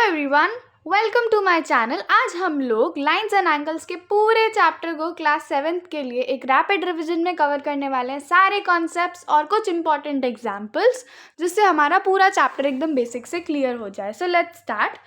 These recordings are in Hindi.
Everyone, welcome to my channel. आज हम लोग लाइंस एंड एंगल्स के पूरे चैप्टर को क्लास 7th के लिए एक रैपिड रिवीजन में कवर करने वाले हैं, सारे कॉन्सेप्ट्स और कुछ इंपॉर्टेंट एग्जांपल्स, जिससे हमारा पूरा चैप्टर एकदम बेसिक से क्लियर हो जाए। So let's start.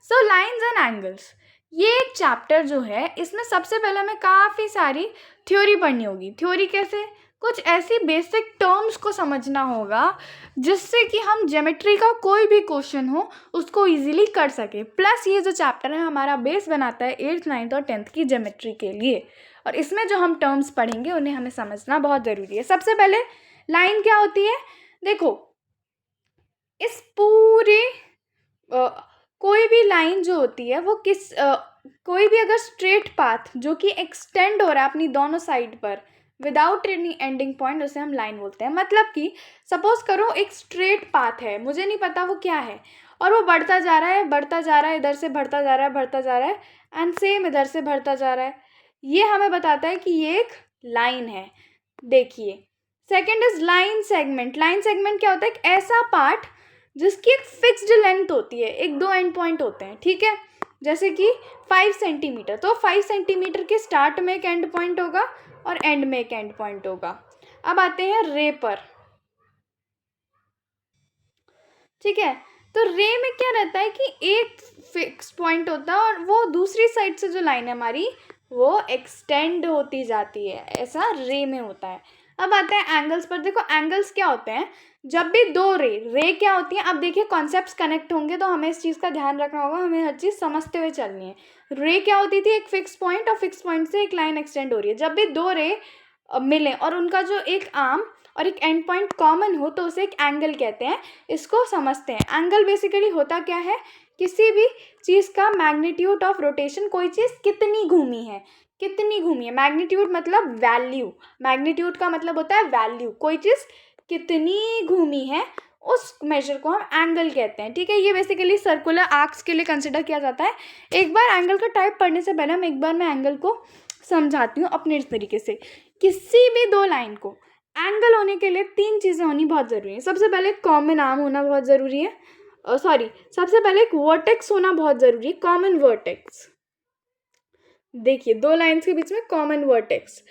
So lines and angles, ये एक चैप्टर जो है, इसमें सबसे पहले हमें काफ़ी सारी थ्योरी पढ़नी होगी। थ्योरी कैसे? कुछ ऐसी बेसिक टर्म्स को समझना होगा जिससे कि हम ज्योमेट्री का कोई भी क्वेश्चन हो उसको इजीली कर सके। प्लस ये जो चैप्टर है हमारा बेस बनाता है 8th 9th और 10th की ज्योमेट्री के लिए, और इसमें जो हम टर्म्स पढ़ेंगे उन्हें हमें समझना बहुत ज़रूरी है। सबसे पहले लाइन क्या होती है? देखो, इस पूरे कोई भी लाइन जो होती है वो कोई भी अगर स्ट्रेट पाथ जो कि एक्सटेंड हो रहा है अपनी दोनों साइड पर विदाउट एनी एंडिंग पॉइंट, उसे हम लाइन बोलते हैं। मतलब कि सपोज करो एक स्ट्रेट पाथ है, मुझे नहीं पता वो क्या है, और वो बढ़ता जा रहा है, इधर से बढ़ता जा रहा है एंड सेम इधर से बढ़ता जा रहा है। ये हमें बताता है कि ये एक लाइन है। देखिए, second is line segment. Line segment क्या होता है? एक ऐसा पार्ट जिसकी एक फिक्स्ड लेंथ होती है, एक दो एंड पॉइंट होते हैं, ठीक है। जैसे कि 5 सेंटीमीटर, तो 5 सेंटीमीटर के स्टार्ट में एक एंड पॉइंट होगा और एंड में एक एंड पॉइंट होगा। अब आते हैं रे पर, ठीक है। तो रे में क्या रहता है कि एक फिक्स पॉइंट होता है और वो दूसरी साइड से जो लाइन है हमारी वो एक्सटेंड होती जाती है, ऐसा रे में होता है। अब आते हैं एंगल्स पर। देखो, एंगल्स क्या होते हैं? जब भी दो रे क्या होती हैं? अब देखिए, कॉन्सेप्ट्स कनेक्ट होंगे तो हमें इस चीज़ का ध्यान रखना होगा, हमें हर चीज़ समझते हुए चलनी है। रे क्या होती थी? एक फिक्स पॉइंट, और फिक्स पॉइंट से एक लाइन एक्सटेंड हो रही है। जब भी दो रे मिले और उनका जो एक आर्म और एक एंड पॉइंट कॉमन हो तो उसे एक एंगल कहते हैं। इसको समझते हैं। एंगल बेसिकली होता क्या है? किसी भी चीज़ का मैग्नीट्यूड ऑफ रोटेशन, कोई चीज़ कितनी घूमी है, मैग्नीट्यूड मतलब वैल्यू। मैग्नीट्यूड का मतलब होता है वैल्यू, कोई चीज़ कितनी घूमी है उस मेजर को हम एंगल कहते हैं, ठीक है। ये बेसिकली सर्कुलर आर्क्स के लिए कंसिडर किया जाता है। एक बार एंगल का टाइप पढ़ने से पहले मैं एंगल को समझाती हूँ अपने तरीके से। किसी भी दो लाइन को एंगल होने के लिए तीन चीज़ें होनी बहुत ज़रूरी है। सबसे पहले कॉमन आर्म होना बहुत ज़रूरी है, सबसे पहले एक वर्टेक्स होना बहुत ज़रूरी है, कॉमन वर्टेक्स। देखिए, दो लाइंस के बीच में कॉमन वर्टेक्स,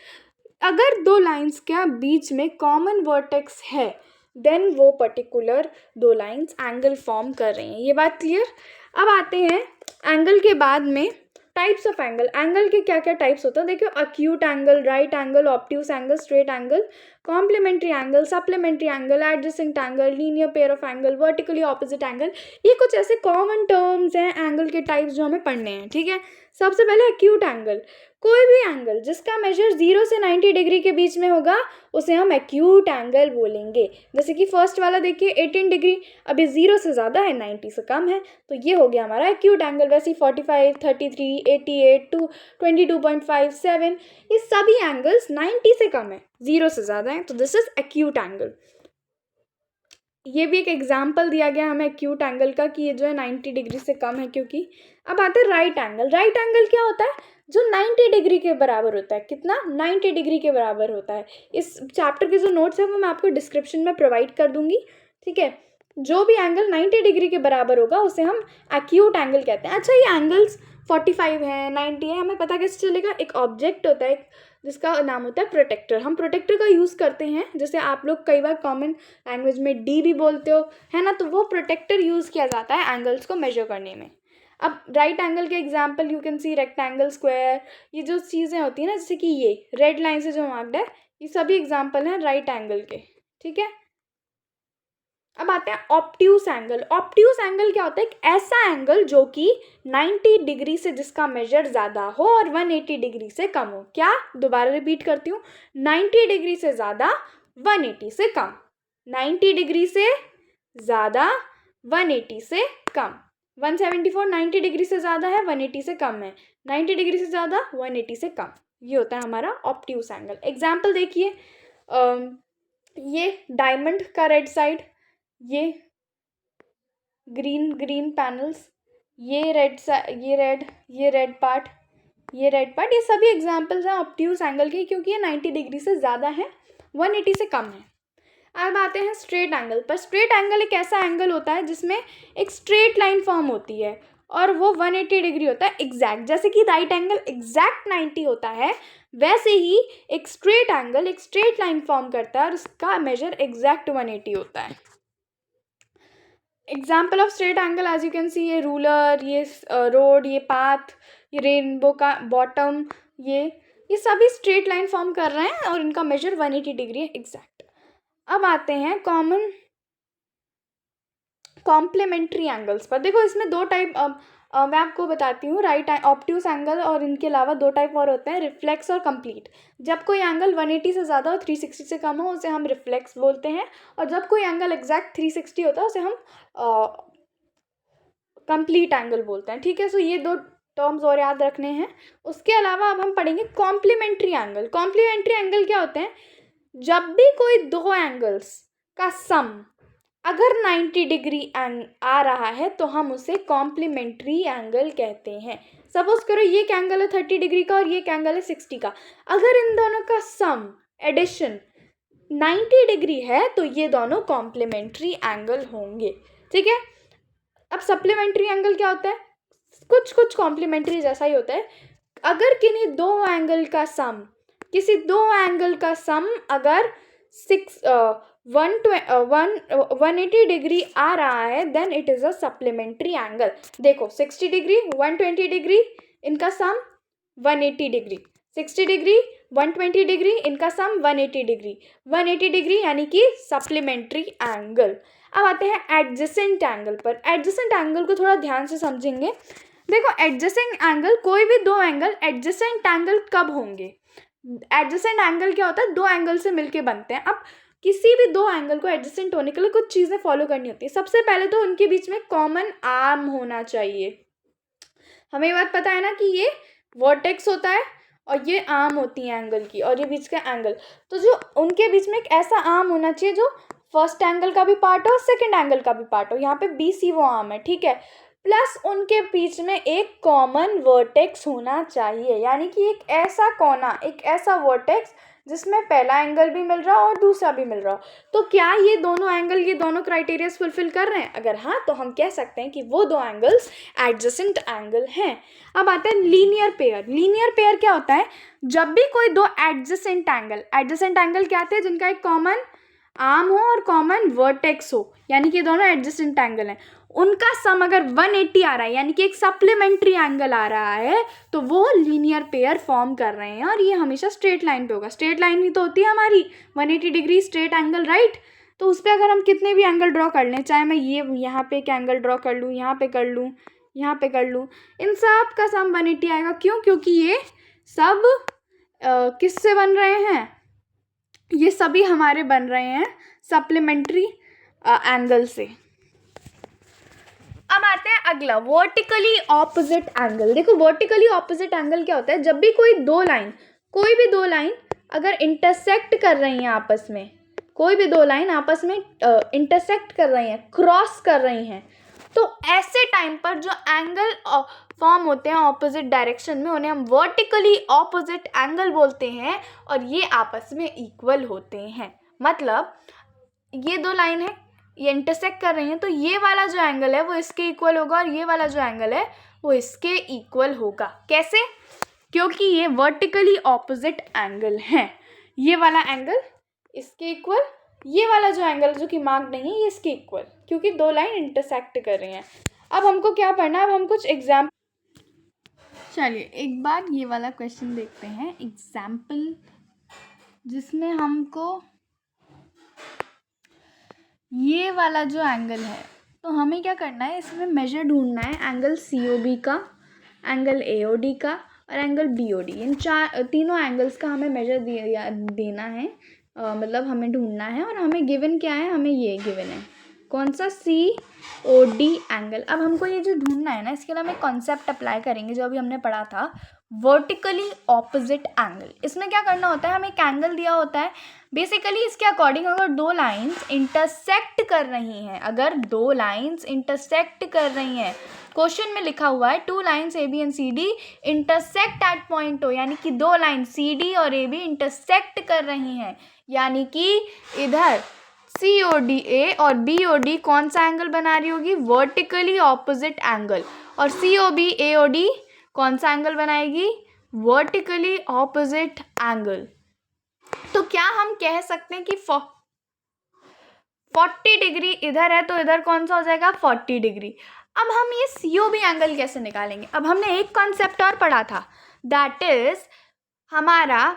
अगर दो लाइंस के बीच में कॉमन वर्टेक्स है देन वो पर्टिकुलर दो लाइंस एंगल फॉर्म कर रही हैं। ये बात क्लियर? अब आते हैं एंगल के बाद में टाइप्स ऑफ एंगल। एंगल के क्या क्या टाइप्स होते हैं? देखिए, acute angle, right angle, obtuse angle, straight angle, complementary angle, supplementary angle, adjacent angle, linear pair of angle, vertically opposite angle. ये कुछ ऐसे कॉमन टर्म्स हैं एंगल के टाइप्स जो हमें पढ़ने हैं, ठीक है। सबसे पहले अक्यूट एंगल। कोई भी एंगल जिसका मेजर 0 से 90 डिग्री के बीच में होगा उसे हम एक्यूट एंगल बोलेंगे। जैसे कि फर्स्ट वाला देखिए 18 डिग्री, अभी 0 से ज़्यादा है, 90 से कम है, तो ये हो गया हमारा एक्यूट एंगल। वैसे ही 45, 33, 88, 22.57, ये सभी एंगल्स 90 से कम है, 0 से ज़्यादा है, तो दिस इज एक्यूट एंगल। ये भी एक एग्जाम्पल दिया गया हमें एक्यूट एंगल का कि ये जो है 90 डिग्री से कम है, क्योंकि। अब आते हैं राइट एंगल। राइट एंगल क्या होता है? जो 90 डिग्री के बराबर होता है। कितना? 90 डिग्री के बराबर होता है। इस चैप्टर के जो नोट्स है वो मैं आपको डिस्क्रिप्शन में प्रोवाइड कर दूंगी, ठीक है। जो भी एंगल 90 डिग्री के बराबर होगा उसे हम एक्यूट एंगल कहते हैं। अच्छा, ये एंगल्स 45 है, 90 है, हमें पता कैसे चलेगा? एक ऑब्जेक्ट होता है जिसका नाम होता है प्रोटेक्टर। हम प्रोटेक्टर का यूज़ करते हैं, जैसे आप लोग कई बार कॉमन लैंग्वेज में डी भी बोलते हो, है ना, तो वो प्रोटेक्टर यूज़ किया जाता है एंगल्स को मेजर करने में। अब राइट एंगल के example you can see rectangle, square, ये जो चीज़ें होती हैं ना, जैसे कि ये रेड लाइन से जो मार्क्ड है, ये सभी एग्जांपल हैं राइट एंगल के, ठीक है। अब आते हैं ऑब्ट्यूस एंगल। ऑब्ट्यूस एंगल क्या होता है? एक ऐसा एंगल जो कि 90 डिग्री से जिसका मेजर ज़्यादा हो और 180 डिग्री से कम हो। क्या? दोबारा रिपीट करती हूँ, 90 डिग्री से ज़्यादा, 180 से कम। 90 डिग्री से ज़्यादा, 180 से कम। 174 90 डिग्री से ज़्यादा है, 180 से कम है। 90 डिग्री से ज़्यादा, 180 से कम। ये होता है हमारा ऑब्ट्यूस एंगल। एग्जाम्पल देखिए, ये डायमंड का रेड साइड, ये ग्रीन पैनल्स, ये रेड पार्ट, ये सभी एग्जांपल्स हैं ऑब्ट्यूस एंगल के, क्योंकि ये 90 डिग्री से ज़्यादा है, 180 से कम है। अब आते हैं स्ट्रेट एंगल पर। स्ट्रेट एंगल एक ऐसा एंगल होता है जिसमें एक स्ट्रेट लाइन फॉर्म होती है और वो 180 डिग्री होता है एग्जैक्ट। जैसे कि राइट एंगल एग्जैक्ट 90 होता है, वैसे ही एक स्ट्रेट एंगल एक स्ट्रेट लाइन फॉर्म करता है और उसका मेजर एग्जैक्ट 180 होता है। Example of straight angle as you can see, ये रूलर, ये रोड, ये पाथ, ये रेनबो का बॉटम, ये सभी स्ट्रेट लाइन फॉर्म कर रहे हैं और इनका मेजर 180 डिग्री है एग्जैक्ट। अब आते हैं कॉमन कॉम्प्लीमेंट्री एंगल्स पर। देखो इसमें दो टाइप, मैं आपको बताती हूँ, राइट ऑब्ट्यूस एंगल और इनके अलावा दो टाइप और होते हैं, रिफ्लेक्स और कंप्लीट। जब कोई एंगल 180 से ज़्यादा और 360 से कम हो उसे हम रिफ्लेक्स बोलते हैं, और जब कोई एंगल एग्जैक्ट 360 होता है उसे हम कंप्लीट एंगल बोलते हैं। ठीक है, सो ये दो टर्म्स और याद रखने हैं। उसके अलावा अब हम पढ़ेंगे कॉम्प्लीमेंट्री एंगल। कॉम्प्लीमेंट्री एंगल क्या होते हैं? जब भी कोई दो एंगल्स का सम अगर 90 डिग्री आ रहा है तो हम उसे कॉम्प्लीमेंट्री एंगल कहते हैं। सपोज करो ये एक एंगल है 30 डिग्री का और ये एक एंगल है 60 का, अगर इन दोनों का सम एडिशन 90 डिग्री है तो ये दोनों कॉम्प्लीमेंट्री एंगल होंगे। ठीक है, अब सप्लीमेंट्री एंगल क्या होता है? कुछ कॉम्प्लीमेंट्री जैसा ही होता है। अगर किसी दो एंगल का सम अगर 180 डिग्री आ रहा है then it is a supplementary angle. देखो 60 डिग्री 120 डिग्री इनका सम 180 डिग्री, 60 डिग्री 120 डिग्री इनका सम 180 डिग्री, 180 डिग्री यानी कि सप्लीमेंट्री एंगल। अब आते हैं एडजेसेंट एंगल पर। एडजेसेंट एंगल को थोड़ा ध्यान से समझेंगे। देखो एडजेसेंट एंगल, कोई भी दो एंगल एडजेसेंट एंगल कब होंगे? एडजेसेंट एंगल क्या होता है? दो एंगल से मिलके बनते हैं। अब किसी भी दो एंगल को एडजेसेंट होने के लिए कुछ चीज़ें फॉलो करनी होती है। सबसे पहले तो उनके बीच में कॉमन आर्म होना चाहिए। हमें ये बात पता है ना कि ये वर्टेक्स होता है और ये आर्म होती है एंगल की, और ये बीच का एंगल, तो जो उनके बीच में एक ऐसा आर्म होना चाहिए जो फर्स्ट एंगल का भी पार्ट हो और सेकंड एंगल का भी पार्ट हो। यहाँ पे BC वो आर्म है, ठीक है। प्लस उनके बीच में एक कॉमन वर्टेक्स होना चाहिए, यानी कि एक ऐसा कोना, एक ऐसा वर्टेक्स जिसमें पहला एंगल भी मिल रहा हो और दूसरा भी मिल रहा हो। तो क्या ये दोनों एंगल ये दोनों क्राइटेरियाज फुलफिल कर रहे हैं? अगर हाँ तो हम कह सकते हैं कि वो दो एंगल्स एडजेसेंट एंगल हैं। अब आते हैं लीनियर पेयर। लीनियर पेयर क्या होता है? जब भी कोई दो एडजेसेंट एंगल क्या आते हैं? जिनका एक कॉमन आर्म हो और कॉमन वर्टेक्स हो, यानी कि दोनों एडजेसेंट एंगल हैं, उनका सम अगर 180 आ रहा है यानी कि एक सप्लीमेंट्री एंगल आ रहा है तो वो लीनियर पेयर फॉर्म कर रहे हैं, और ये हमेशा स्ट्रेट लाइन पे होगा। स्ट्रेट लाइन ही तो होती है हमारी 180 डिग्री स्ट्रेट एंगल, राइट। तो उस पर अगर हम कितने भी एंगल ड्रॉ कर लें, चाहे मैं ये यहाँ पे एक एंगल ड्रॉ कर लूँ, यहाँ पे कर लूँ, यहाँ पे कर लूँ, इन सब का सम 180 आएगा। क्यों? क्योंकि ये सब किससे बन रहे हैं? ये सभी हमारे बन रहे हैं सप्लीमेंट्री एंगल से। अब आते हैं अगला, वर्टिकली ऑपोजिट एंगल। देखो वर्टिकली ऑपोजिट एंगल क्या होता है? जब भी कोई भी दो लाइन अगर इंटरसेक्ट कर रही हैं आपस में, कोई भी दो लाइन आपस में इंटरसेक्ट कर रही हैं, क्रॉस कर रही हैं, तो ऐसे टाइम पर जो एंगल फॉर्म होते हैं ऑपोजिट डायरेक्शन में उन्हें हम वर्टिकली ऑपोजिट एंगल बोलते हैं, और ये आपस में इक्वल होते हैं। मतलब ये दो लाइन है, ये इंटरसेक्ट कर रही हैं, तो ये वाला जो एंगल है वो इसके इक्वल होगा और ये वाला जो एंगल है वो इसके इक्वल होगा। कैसे? क्योंकि ये वर्टिकली ऑपोजिट एंगल हैं। ये वाला एंगल इसके इक्वल, ये वाला जो एंगल जो कि मार्क नहीं है ये इसके इक्वल, क्योंकि दो लाइन इंटरसेक्ट कर रही हैं। अब हमको क्या पढ़ना है? अब हम कुछ एग्जाम्पल, चलिए एक बार ये वाला क्वेश्चन देखते हैं, एग्जाम्पल, जिसमें हमको ये वाला जो एंगल है तो हमें क्या करना है, इसमें मेजर ढूंढना है एंगल COB का, एंगल AOD का और एंगल BOD। इन तीनों एंगल्स का हमें मेजर देना है, मतलब हमें ढूंढना है। और हमें गिवन क्या है? हमें ये गिवन है, कौन सा? COD angle. अब हमको ये जो ढूंढना है ना, इसके लिए हम एक कॉन्सेप्ट अप्लाई करेंगे जो अभी हमने पढ़ा था, वर्टिकली ऑपोजिट एंगल। इसमें क्या करना होता है? हमें एक एंगल दिया होता है, बेसिकली इसके अकॉर्डिंग अगर दो लाइंस इंटरसेक्ट कर रही हैं, क्वेश्चन में लिखा हुआ है 2 lines AB and CD intersect at point O, यानी कि दो लाइन CD और AB इंटरसेक्ट कर रही हैं, यानी कि इधर CODA और BOD कौन सा एंगल बना रही होगी? Vertically opposite angle. और COB AOD कौन सा एंगल बनाएगी? Vertically opposite angle. तो क्या हम कह सकते हैं कि 40 डिग्री इधर है तो इधर कौन सा हो जाएगा? 40 डिग्री। अब हम ये COB एंगल कैसे निकालेंगे? अब हमने एक कॉन्सेप्ट और पढ़ा था, दैट इज हमारा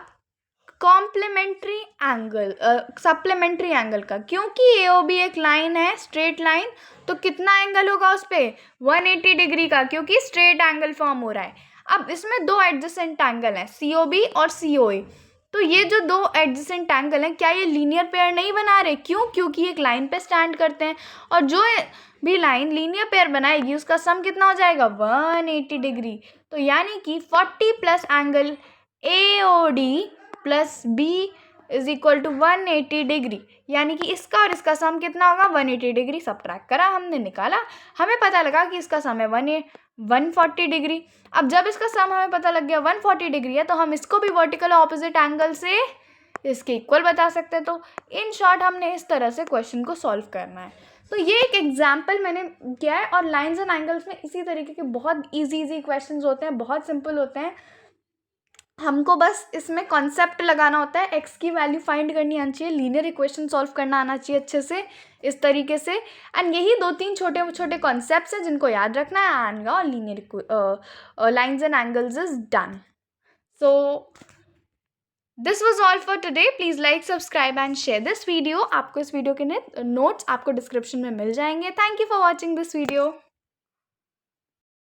कॉम्प्लीमेंट्री एंगल, सप्लीमेंट्री एंगल का। क्योंकि AOB एक लाइन है, स्ट्रेट लाइन, तो कितना एंगल होगा उस पर? 180 डिग्री का, क्योंकि स्ट्रेट एंगल फॉर्म हो रहा है। अब इसमें दो एडजेसेंट एंगल हैं, COB और COA। तो ये जो दो एडजेसेंट एंगल हैं, क्या ये लीनियर पेयर नहीं बना रहे? क्यों? क्योंकि एक लाइन पे स्टैंड करते हैं, और जो भी लाइन लीनियर पेयर बनाएगी उसका सम कितना हो जाएगा? 180 डिग्री। तो यानी कि 40 plus angle AOD plus B is equal to 180 degree, यानी कि इसका और इसका सम कितना होगा? 180 डिग्री। सब्ट्रैक्ट करा, हमने निकाला, हमें पता लगा कि इसका सम है 140 डिग्री। अब जब इसका सम हमें पता लग गया 140 डिग्री है, तो हम इसको भी वर्टिकल ऑपोजिट एंगल से इसके इक्वल बता सकते हैं। तो इन शॉर्ट हमने इस तरह से क्वेश्चन को सॉल्व करना है। तो ये एक एग्जाम्पल मैंने किया है, और लाइन्स एंड एंगल्स में इसी तरीके के बहुत इजी क्वेश्चंस होते हैं, बहुत सिंपल होते हैं। हमको बस इसमें कॉन्सेप्ट लगाना होता है, एक्स की वैल्यू फाइंड करनी आनी चाहिए, लीनियर इक्वेशन सॉल्व करना आना चाहिए अच्छे से इस तरीके से। एंड यही 2-3 छोटे छोटे कॉन्सेप्ट्स हैं जिनको याद रखना है, and your linear lines and angles is done. So this was all for today. Please like, subscribe and share this video. आपको इस वीडियो के नोट्स आपको डिस्क्रिप्शन में मिल जाएंगे। Thank you for watching this video.